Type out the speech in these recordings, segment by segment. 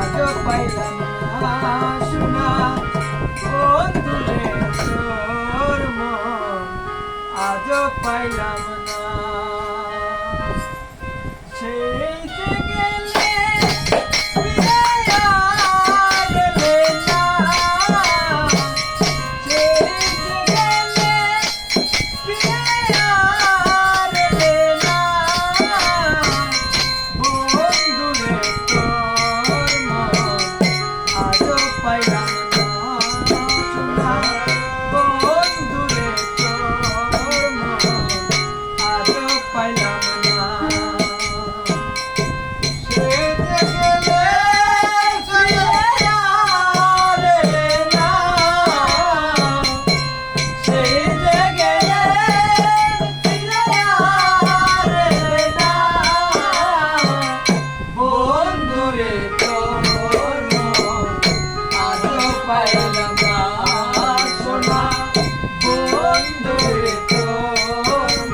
আজও পাইলাম না শোনা বন্ধুরে তোর মন আজও পাইলাম না সেই যে গেলে ফিরে আর এলে না সেই যে গেলে ফিরে আর এলে না বন্ধুরে তোর মন আজও পাইলাম না শোনা বন্ধুরে তোর মন আজও পাইলাম না সে যে গেলে ফিরে আর এলে না সেই যে গেলে ফিরে আর এলে না বন্ধুরে তোর মন আজও পাইলাম না শোনা বন্ধুরে তোর মন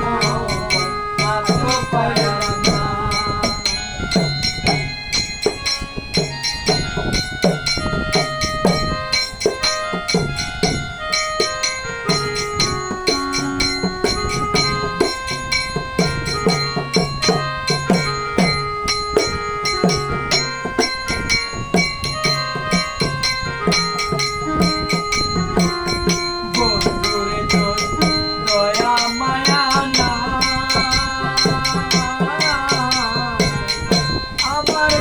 আজও পাইলাম না বন্ধুরে তোর দয়া মায়া না আমার